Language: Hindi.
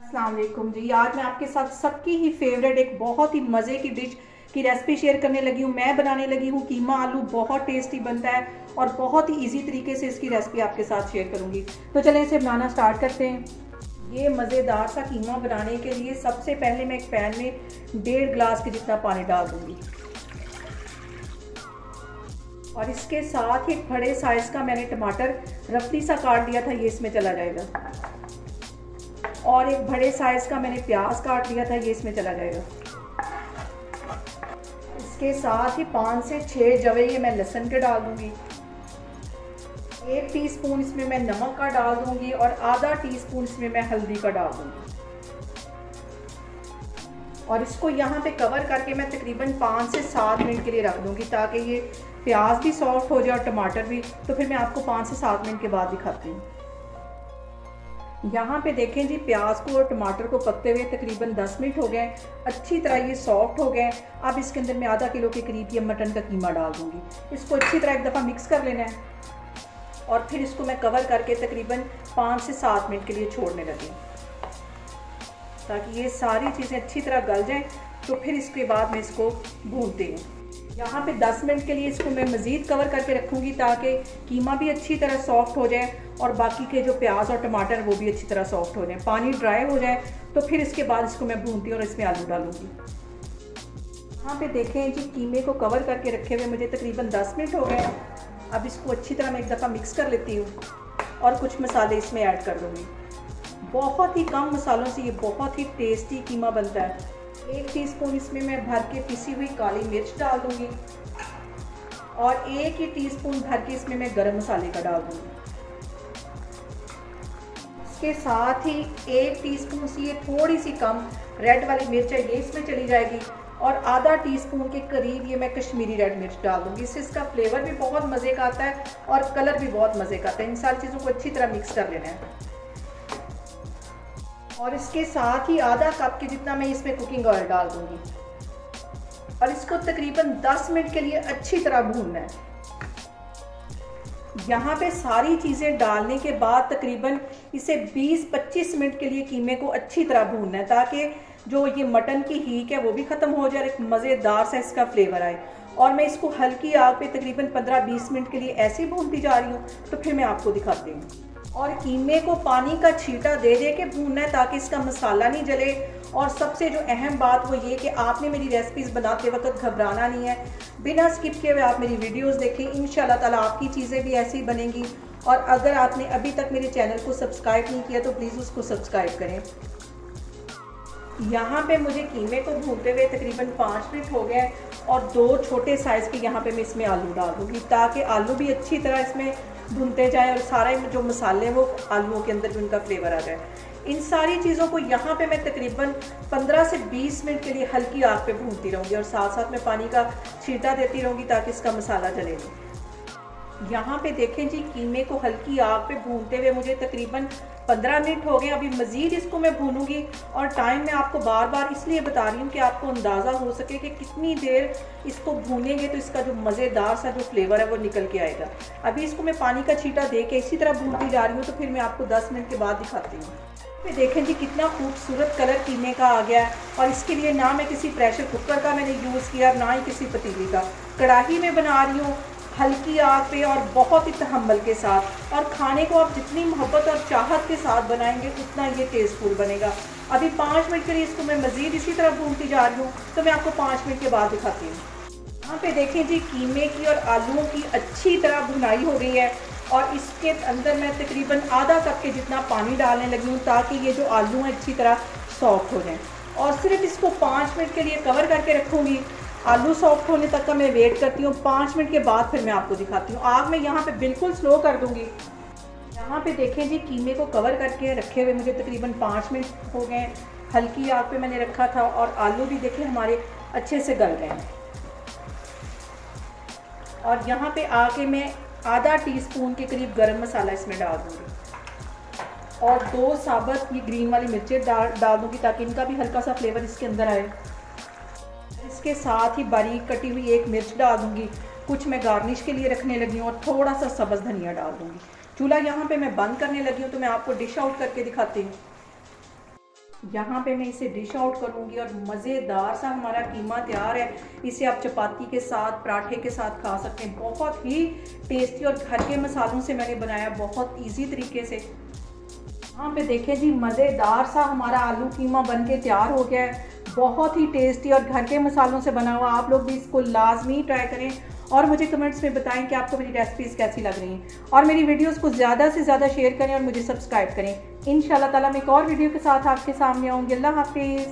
अस्सलाम वालेकुम जी। आज मैं आपके साथ सबकी ही फेवरेट एक बहुत ही मज़े की डिश की रेसिपी शेयर करने लगी हूँ। मैं बनाने लगी हूँ कीमा आलू। बहुत टेस्टी बनता है और बहुत ही इजी तरीके से इसकी रेसिपी आपके साथ शेयर करूँगी। तो चलें इसे बनाना स्टार्ट करते हैं। ये मज़ेदार सा कीमा बनाने के लिए सबसे पहले मैं एक पैन में 1.5 गिलास के जितना पानी डाल दूँगी और इसके साथ ही बड़े साइज़ का मैंने टमाटर रफली सा काट लिया था, ये इसमें चला जाएगा। और एक बड़े साइज का मैंने प्याज काट लिया था, ये इसमें चला जाएगा। इसके साथ ही 5 से 6 जवे ये मैं लहसुन के डाल दूंगी। 1 टीस्पून इसमें मैं नमक का डाल दूंगी और आधा टीस्पून इसमें मैं हल्दी का डाल दूंगी। और इसको यहाँ पे कवर करके मैं तकरीबन 5 से 7 मिनट के लिए रख दूंगी ताकि ये प्याज भी सॉफ्ट हो जाए और टमाटर भी। तो फिर मैं आपको 5 से 7 मिनट के बाद दिखाती हूँ। यहाँ पे देखें जी, प्याज को और टमाटर को पकते हुए तकरीबन 10 मिनट हो गए। अच्छी तरह ये सॉफ्ट हो गए। अब इसके अंदर मैं आधा किलो के करीब ये मटन का कीमा डाल दूँगी। इसको अच्छी तरह एक दफ़ा मिक्स कर लेना है और फिर इसको मैं कवर करके तकरीबन 5 से 7 मिनट के लिए छोड़ने लगी ताकि ये सारी चीज़ें अच्छी तरह गल जाएँ। तो फिर इसके बाद मैं इसको भूनती हूँ। यहाँ पे 10 मिनट के लिए इसको मैं मज़ीद कवर करके रखूँगी ताकि कीमा भी अच्छी तरह सॉफ्ट हो जाए और बाकी के जो प्याज और टमाटर वो भी अच्छी तरह सॉफ्ट हो जाए, पानी ड्राई हो जाए। तो फिर इसके बाद इसको मैं भूनती हूँ और इसमें आलू डालूँगी। यहाँ पे देखें जी, कीमे को कवर करके रखे हुए मुझे तकरीबन 10 मिनट हो गए। अब इसको अच्छी तरह मैं एक दफ़ा मिक्स कर लेती हूँ और कुछ मसाले इसमें ऐड कर दूँगी। बहुत ही कम मसालों से ये बहुत ही टेस्टी कीमा बनता है। 1 टीस्पून इसमें मैं भर के पिसी हुई काली मिर्च डाल दूँगी और 1 ही टीस्पून भर के इसमें मैं गरम मसाले का डाल दूँगी। इसके साथ ही 1 टीस्पून से ये थोड़ी सी कम रेड वाली मिर्च है, ये इसमें चली जाएगी और आधा टीस्पून के करीब ये मैं कश्मीरी रेड मिर्च डाल दूँगी। इससे इसका फ्लेवर भी बहुत मज़े का आता है और कलर भी बहुत मज़े का आता है। इन सारी चीज़ों को अच्छी तरह मिक्स कर लेना है और इसके साथ ही आधा कप के जितना मैं इसमें कुकिंग ऑयल डाल दूँगी और इसको तकरीबन 10 मिनट के लिए अच्छी तरह भूनना है। यहाँ पे सारी चीज़ें डालने के बाद तकरीबन इसे 20-25 मिनट के लिए कीमे को अच्छी तरह भूनना है ताकि जो ये मटन की हीक है वो भी ख़त्म हो जाए और एक मज़ेदार सा इसका फ्लेवर आए। और मैं इसको हल्की आग पे तकरीबन 15-20 मिनट के लिए ऐसे ही भूनती जा रही हूँ। तो फिर मैं आपको दिखाती हूँ। और कीमे को पानी का छींटा दे दे के भूनना है ताकि इसका मसाला नहीं जले। और सबसे जो अहम बात वो ये कि आपने मेरी रेसिपीज़ बनाते वक्त घबराना नहीं है। बिना स्किप किए हुए आप मेरी वीडियोस देखें, इंशाल्लाह ताला आपकी चीज़ें भी ऐसी ही बनेंगी। और अगर आपने अभी तक मेरे चैनल को सब्सक्राइब नहीं किया तो प्लीज़ उसको सब्सक्राइब करें। यहाँ पे मुझे कीमे को भूनते हुए तकरीबन 5 मिनट हो गए और 2 छोटे साइज़ के यहाँ पे मैं इसमें आलू डाल दूँगी ताकि आलू भी अच्छी तरह इसमें भूनते जाए और सारे जो मसाले वो आलूओं के अंदर भी उनका फ्लेवर आ जाए। इन सारी चीज़ों को यहाँ पे मैं तकरीबन 15 से 20 मिनट के लिए हल्की आग पे भूनती रहूँगी और साथ साथ मैं पानी का छींटा देती रहूँगी ताकि इसका मसाला जले नहीं। यहाँ पे देखें जी, कीमे को हल्की आग पे भूनते हुए मुझे तकरीबन 15 मिनट हो गए। अभी मज़ीद इसको मैं भूनूंगी और टाइम मैं आपको बार बार इसलिए बता रही हूँ कि आपको अंदाज़ा हो सके कि कितनी देर इसको भूनेंगे तो इसका जो मज़ेदार सा जो फ्लेवर है वो निकल के आएगा। अभी इसको मैं पानी का छींटा दे के इसी तरह भूनती जा रही हूँ। तो फिर मैं आपको 10 मिनट के बाद दिखाती हूँ। फिर देखें जी, कितना खूबसूरत कलर कीमे का आ गया है। और इसके लिए ना मैं किसी प्रेशर कुकर का मैंने यूज़ किया, ना ही किसी पतीली का। कढ़ाई में बना रही हूँ हल्की आग पे और बहुत ही तहम्मुल के साथ। और खाने को आप जितनी मोहब्बत और चाहत के साथ बनाएंगे उतना ये टेस्टफुल बनेगा। अभी 5 मिनट के लिए इसको मैं मज़ीद इसी तरह भूनती जा रही हूँ। तो मैं आपको 5 मिनट के बाद दिखाती हूँ। यहाँ पे देखें जी, कीमे की और आलूओं की अच्छी तरह भुनाई हो गई है और इसके अंदर मैं तकरीबन आधा कप के जितना पानी डालने लगी हूँ ताकि ये जो आलू हैं अच्छी तरह सॉफ्ट हो जाएं। और सिर्फ इसको 5 मिनट के लिए कवर करके रखूँगी। आलू सॉफ्ट होने तक का मैं वेट करती हूँ। 5 मिनट के बाद फिर मैं आपको दिखाती हूँ। आग मैं यहाँ पे बिल्कुल स्लो कर दूँगी। यहाँ पे देखें जी, कीमे को कवर करके रखे हुए मुझे तकरीबन 5 मिनट हो गए। हल्की आग पे मैंने रखा था और आलू भी देखें हमारे अच्छे से गल गए हैं। और यहाँ पे आके मैं आधा टीस्पून के करीब गरम मसाला इसमें डाल दूँगी और 2 साबुत ये ग्रीन वाली मिर्चें डाल दूँगी ताकि इनका भी हल्का सा फ्लेवर इसके अंदर आए। इसके साथ ही बारीक कटी हुई 1 मिर्च डाल दूँगी। कुछ मैं गार्निश के लिए रखने लगी हूँ और थोड़ा सा सब्ज़ धनिया डाल दूँगी। चूल्हा यहाँ पे मैं बंद करने लगी हूँ तो मैं आपको डिश आउट करके दिखाती हूँ। यहाँ पे मैं इसे डिश आउट करूँगी और मज़ेदार सा हमारा कीमा तैयार है। इसे आप चपाती के साथ, पराठे के साथ खा सकते हैं। बहुत ही टेस्टी और घर के मसालों से मैंने बनाया, बहुत इजी तरीके से। यहाँ पे देखें जी, मज़ेदार सा हमारा आलू कीमा बन के तैयार हो गया है। बहुत ही टेस्टी और घर के मसालों से बना हुआ। आप लोग भी इसको लाजमी ट्राई करें और मुझे कमेंट्स में बताएं कि आपको मेरी रेसिपीज़ कैसी लग रही हैं। और मेरी वीडियोस को ज़्यादा से ज़्यादा शेयर करें और मुझे सब्सक्राइब करें। इंशाल्लाह ताला मैं एक और वीडियो के साथ आपके सामने आऊँगी। अल्लाह हाफिज़।